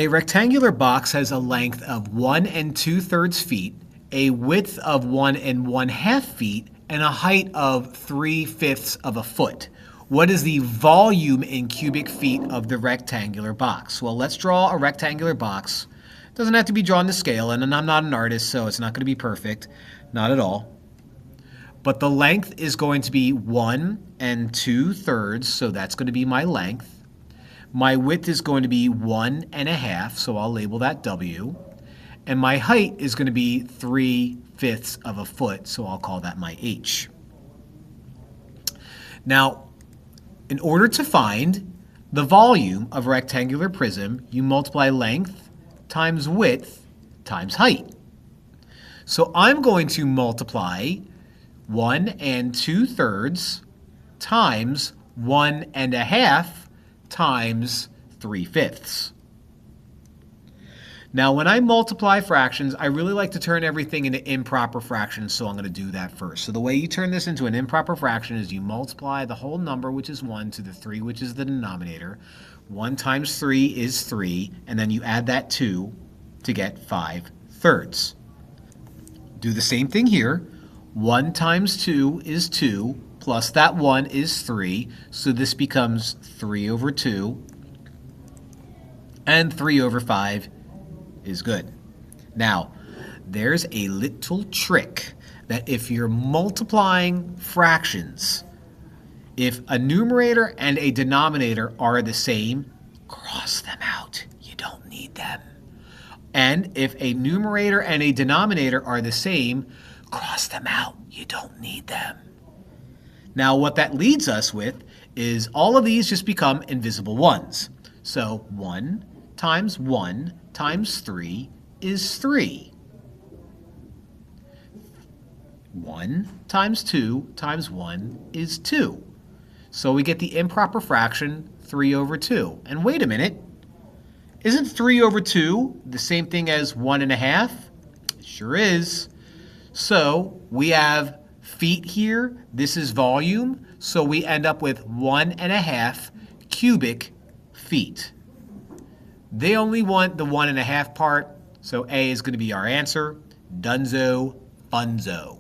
A rectangular box has a length of 1 2/3 feet, a width of 1 1/2 feet, and a height of 3/5 of a foot. What is the volume in cubic feet of the rectangular box? Well, let's draw a rectangular box. It doesn't have to be drawn to scale, and I'm not an artist, so it's not going to be perfect. Not at all. But the length is going to be 1 2/3, so that's going to be my length. My width is going to be 1 1/2, so I'll label that W. And my height is going to be 3/5 of a foot, so I'll call that my H. Now, in order to find the volume of a rectangular prism, you multiply length times width times height. So I'm going to multiply 1 2/3 times 1 1/2 times 3/5. Now, when I multiply fractions, I really like to turn everything into improper fractions, so I'm going to do that first. So the way you turn this into an improper fraction is you multiply the whole number, which is 1, to the 3, which is the denominator. 1 times 3 is 3, and then you add that 2 to get 5/3. Do the same thing here. 1 times 2 is 2, plus that 1 is 3, so this becomes 3/2, and 3/5 is good. Now, there's a little trick that if you're multiplying fractions, if a numerator and a denominator are the same, cross them out. You don't need them. And if a numerator and a denominator are the same, cross them out. You don't need them. Now, what that leads us with is all of these just become invisible ones. So 1 times 1 times 3 is 3. 1 times 2 times 1 is 2. So we get the improper fraction 3/2. And wait a minute, isn't 3/2 the same thing as 1 1/2? It sure is. So we have feet here. This is volume. So we end up with 1 1/2 cubic feet. They only want the 1 1/2 part, so A is going to be our answer. Dunzo, funzo.